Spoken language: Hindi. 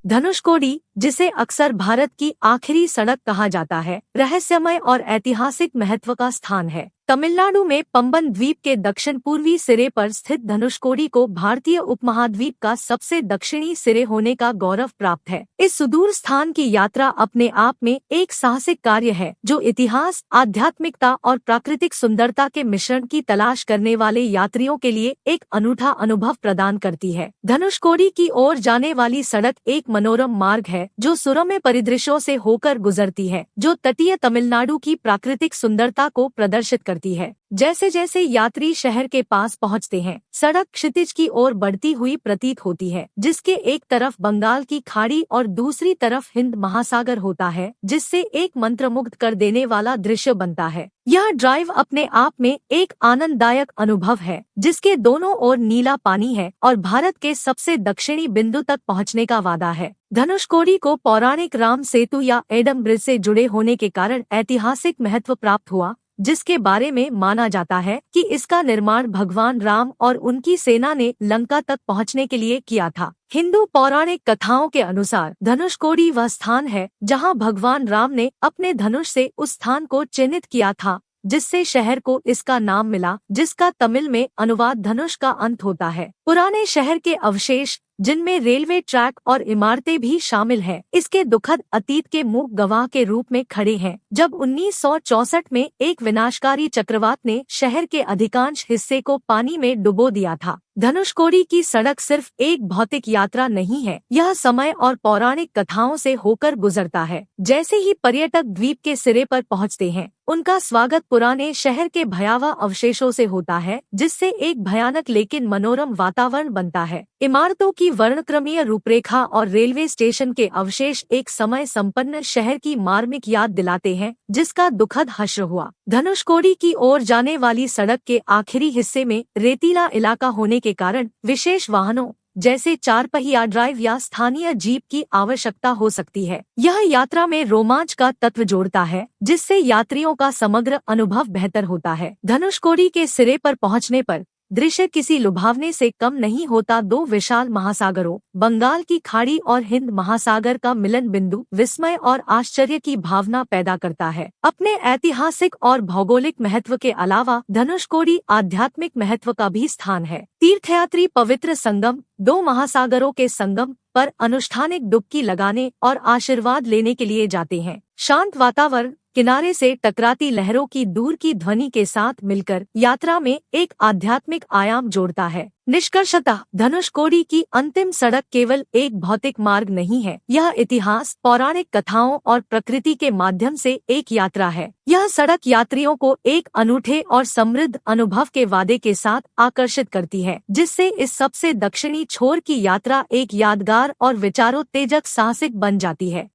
धनुषकोडी, जिसे अक्सर भारत की आखिरी सड़क कहा जाता है, रहस्यमय और ऐतिहासिक महत्व का स्थान है। तमिलनाडु में पंबन द्वीप के दक्षिण पूर्वी सिरे पर स्थित धनुषकोडी को भारतीय उपमहाद्वीप का सबसे दक्षिणी सिरे होने का गौरव प्राप्त है। इस सुदूर स्थान की यात्रा अपने आप में एक साहसिक कार्य है, जो इतिहास, आध्यात्मिकता और प्राकृतिक सुंदरता के मिश्रण की तलाश करने वाले यात्रियों के लिए एक अनूठा अनुभव प्रदान करती है। धनुषकोडी की ओर जाने वाली सड़क एक मनोरम मार्ग है, जो सुरम्य परिदृश्यों से होकर गुजरती है, जो तटीय तमिलनाडु की प्राकृतिक सुंदरता को प्रदर्शित करती है। जैसे जैसे यात्री शहर के पास पहुंचते हैं, सड़क क्षितिज की ओर बढ़ती हुई प्रतीत होती है, जिसके एक तरफ बंगाल की खाड़ी और दूसरी तरफ हिंद महासागर होता है, जिससे एक मंत्रमुग्ध कर देने वाला दृश्य बनता है। यह ड्राइव अपने आप में एक आनंददायक अनुभव है, जिसके दोनों ओर नीला पानी है और भारत के सबसे दक्षिणी बिंदु तक पहुंचने का वादा है। धनुषकोडी को पौराणिक राम सेतु या एडम ब्रिज से जुड़े होने के कारण ऐतिहासिक महत्व प्राप्त हुआ, जिसके बारे में माना जाता है कि इसका निर्माण भगवान राम और उनकी सेना ने लंका तक पहुंचने के लिए किया था। हिंदू पौराणिक कथाओं के अनुसार धनुषकोडी वह स्थान है जहां भगवान राम ने अपने धनुष से उस स्थान को चिन्हित किया था, जिससे शहर को इसका नाम मिला, जिसका तमिल में अनुवाद धनुष का अंत होता है। पुराने शहर के अवशेष, जिनमें रेलवे ट्रैक और इमारतें भी शामिल हैं, इसके दुखद अतीत के मूक गवाह के रूप में खड़े हैं, जब 1964 में एक विनाशकारी चक्रवात ने शहर के अधिकांश हिस्से को पानी में डुबो दिया था। धनुषकोडी की सड़क सिर्फ एक भौतिक यात्रा नहीं है, यह समय और पौराणिक कथाओं से होकर गुजरता है। जैसे ही पर्यटक द्वीप के सिरे पर पहुंचते हैं, उनका स्वागत पुराने शहर के भयावह अवशेषों से होता है, जिससे एक भयानक लेकिन मनोरम वातावरण बनता है। इमारतों की वर्णक्रमीय रूपरेखा और रेलवे स्टेशन के अवशेष एक समय संपन्न शहर की मार्मिक याद दिलाते हैं, जिसका दुखद हश्र हुआ। धनुषकोडी की ओर जाने वाली सड़क के आखिरी हिस्से में रेतीला इलाका होने के कारण विशेष वाहनों जैसे 4 पहिया ड्राइव या स्थानीय जीप की आवश्यकता हो सकती है। यह यात्रा में रोमांच का तत्व जोड़ता है, जिससे यात्रियों का समग्र अनुभव बेहतर होता है। धनुषकोडी के सिरे पर पहुंचने पर दृश्य किसी लुभावने से कम नहीं होता। 2 विशाल महासागरों, बंगाल की खाड़ी और हिंद महासागर का मिलन बिंदु विस्मय और आश्चर्य की भावना पैदा करता है। अपने ऐतिहासिक और भौगोलिक महत्व के अलावा धनुषकोडी आध्यात्मिक महत्व का भी स्थान है। तीर्थयात्री पवित्र संगम, 2 महासागरों के संगम पर अनुष्ठानिक डुबकी लगाने और आशीर्वाद लेने के लिए जाते हैं। शांत वातावरण, किनारे से टकराती लहरों की दूर की ध्वनि के साथ मिलकर यात्रा में एक आध्यात्मिक आयाम जोड़ता है। निष्कर्षतः धनुषकोडी की अंतिम सड़क केवल एक भौतिक मार्ग नहीं है, यह इतिहास, पौराणिक कथाओं और प्रकृति के माध्यम से एक यात्रा है। यह सड़क यात्रियों को एक अनूठे और समृद्ध अनुभव के वादे के साथ आकर्षित करती है, जिससे इस सबसे दक्षिणी छोर की यात्रा एक यादगार और विचारोत्तेजक साहसिक बन जाती है।